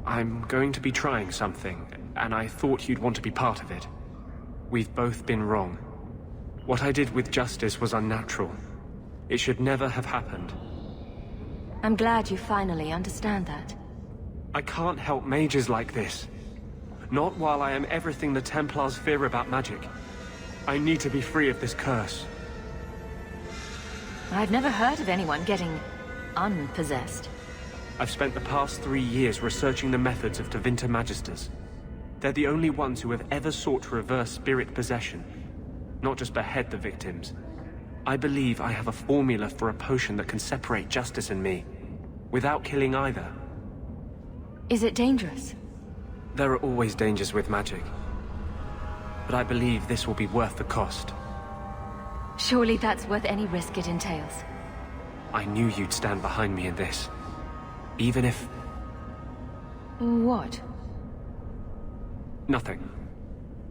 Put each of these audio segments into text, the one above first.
I'm going to be trying something, and I thought you'd want to be part of it. We've both been wrong. What I did with Justice was unnatural. It should never have happened. I'm glad you finally understand that. I can't help mages like this. Not while I am everything the Templars fear about magic. I need to be free of this curse. I've never heard of anyone getting unpossessed. I've spent the past 3 years researching the methods of Tevinter Magisters. They're the only ones who have ever sought to reverse spirit possession, not just behead the victims. I believe I have a formula for a potion that can separate Justice and me, without killing either. Is it dangerous? There are always dangers with magic. But I believe this will be worth the cost. Surely that's worth any risk it entails. I knew you'd stand behind me in this. Even if... What? Nothing.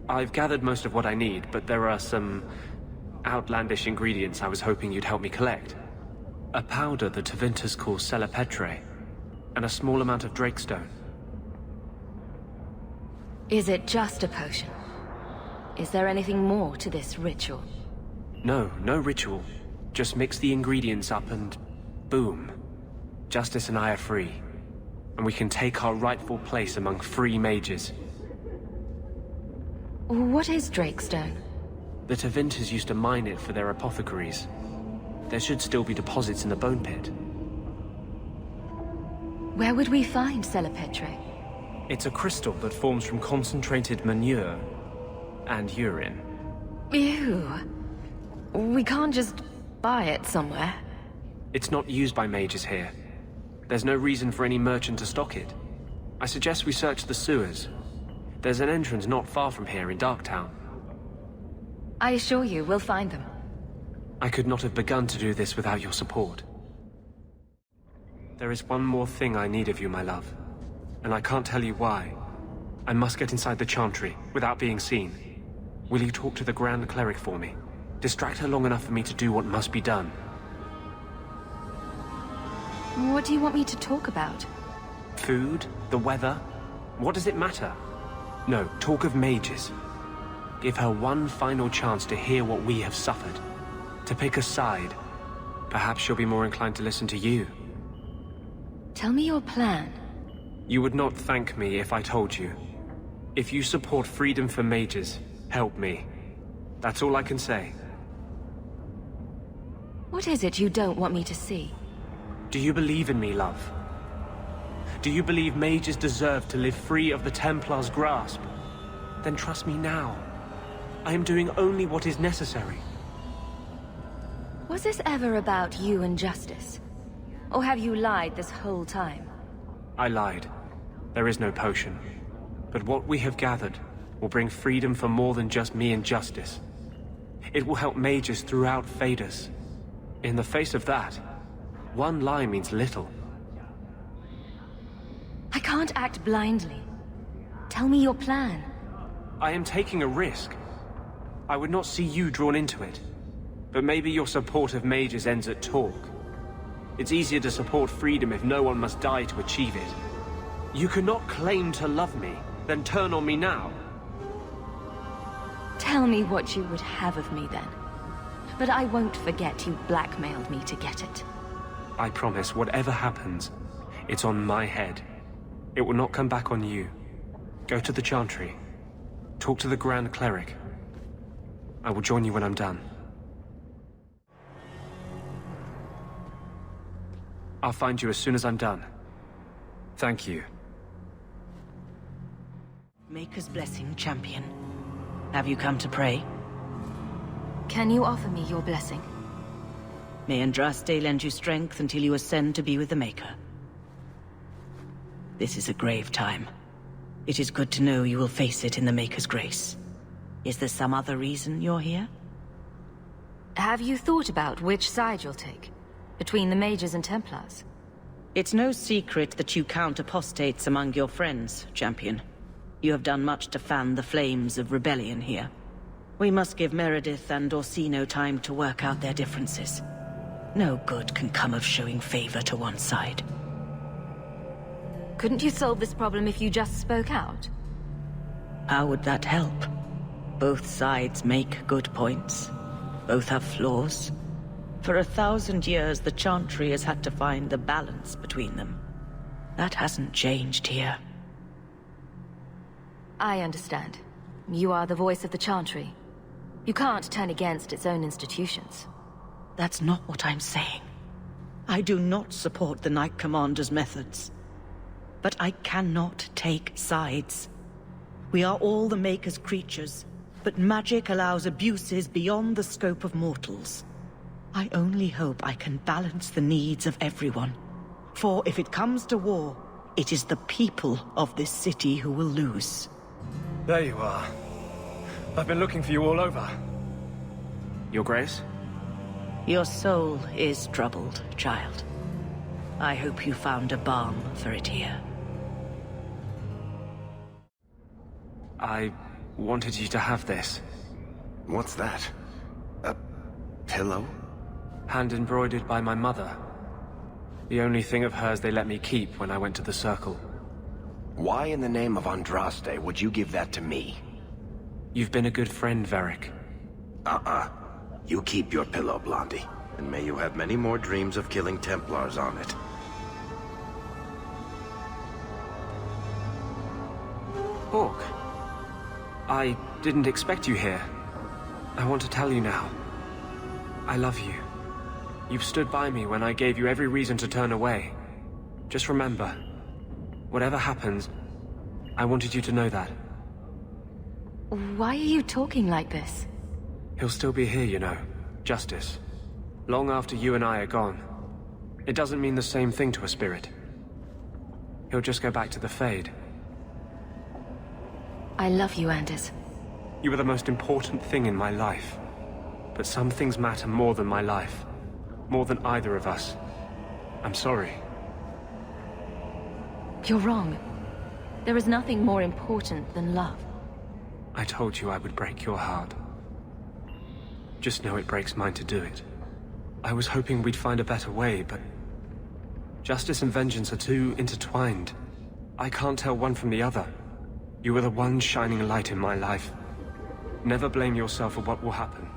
I've gathered most of what I need, but there are some outlandish ingredients I was hoping you'd help me collect. A powder the Tevinters call Celepetre, and a small amount of Drakestone. Is it just a potion? Is there anything more to this ritual? No ritual. Just mix the ingredients up and... boom. Justice and I are free. And we can take our rightful place among free mages. What is Drakestone? The Tevinters used to mine it for their apothecaries. There should still be deposits in the bone pit. Where would we find Celepetre? It's a crystal that forms from concentrated manure and urine. Ew. We can't just buy it somewhere. It's not used by mages here. There's no reason for any merchant to stock it. I suggest we search the sewers. There's an entrance not far from here in Darktown. I assure you, we'll find them. I could not have begun to do this without your support. There is one more thing I need of you, my love. And I can't tell you why. I must get inside the Chantry, without being seen. Will you talk to the Grand Cleric for me? Distract her long enough for me to do what must be done. What do you want me to talk about? Food? The weather? What does it matter? No, talk of mages. Give her one final chance to hear what we have suffered. To pick a side. Perhaps she'll be more inclined to listen to you. Tell me your plan. You would not thank me if I told you. If you support freedom for mages, help me. That's all I can say. What is it you don't want me to see? Do you believe in me, love? Do you believe mages deserve to live free of the Templars' grasp? Then trust me now. I am doing only what is necessary. Was this ever about you and Justice? Or have you lied this whole time? I lied. There is no potion. But what we have gathered will bring freedom for more than just me and Justice. It will help mages throughout Thedas. In the face of that, one lie means little. I can't act blindly. Tell me your plan. I am taking a risk. I would not see you drawn into it. But maybe your support of mages ends at talk. It's easier to support freedom if no one must die to achieve it. You cannot claim to love me, then turn on me now. Tell me what you would have of me then. But I won't forget you blackmailed me to get it. I promise, whatever happens, it's on my head. It will not come back on you. Go to the Chantry. Talk to the Grand Cleric. I will join you when I'm done. I'll find you as soon as I'm done. Thank you. Maker's blessing, champion. Have you come to pray? Can you offer me your blessing? May Andraste lend you strength until you ascend to be with the Maker. This is a grave time. It is good to know you will face it in the Maker's grace. Is there some other reason you're here? Have you thought about which side you'll take? Between the mages and Templars? It's no secret that you count apostates among your friends, champion. You have done much to fan the flames of rebellion here. We must give Meredith and Orsino time to work out their differences. No good can come of showing favor to one side. Couldn't you solve this problem if you just spoke out? How would that help? Both sides make good points. Both have flaws. For 1,000 years, the Chantry has had to find the balance between them. That hasn't changed here. I understand. You are the voice of the Chantry. You can't turn against its own institutions. That's not what I'm saying. I do not support the Knight Commander's methods. But I cannot take sides. We are all the Maker's creatures, but magic allows abuses beyond the scope of mortals. I only hope I can balance the needs of everyone. For if it comes to war, it is the people of this city who will lose. There you are. I've been looking for you all over. Your Grace? Your soul is troubled, child. I hope you found a balm for it here. I wanted you to have this. What's that? A pillow? Hand-embroidered by my mother. The only thing of hers they let me keep when I went to the Circle. Why in the name of Andraste would you give that to me? You've been a good friend, Varric. You keep your pillow, Blondie. And may you have many more dreams of killing Templars on it. Hawke. I didn't expect you here. I want to tell you now. I love you. You've stood by me when I gave you every reason to turn away. Just remember, whatever happens, I wanted you to know that. Why are you talking like this? He'll still be here, you know. Justice. Long after you and I are gone. It doesn't mean the same thing to a spirit. He'll just go back to the Fade. I love you, Anders. You were the most important thing in my life. But some things matter more than my life. More than either of us. I'm sorry. You're wrong. There is nothing more important than love. I told you I would break your heart. Just know it breaks mine to do it. I was hoping we'd find a better way, but... justice and vengeance are too intertwined. I can't tell one from the other. You were the one shining light in my life. Never blame yourself for what will happen.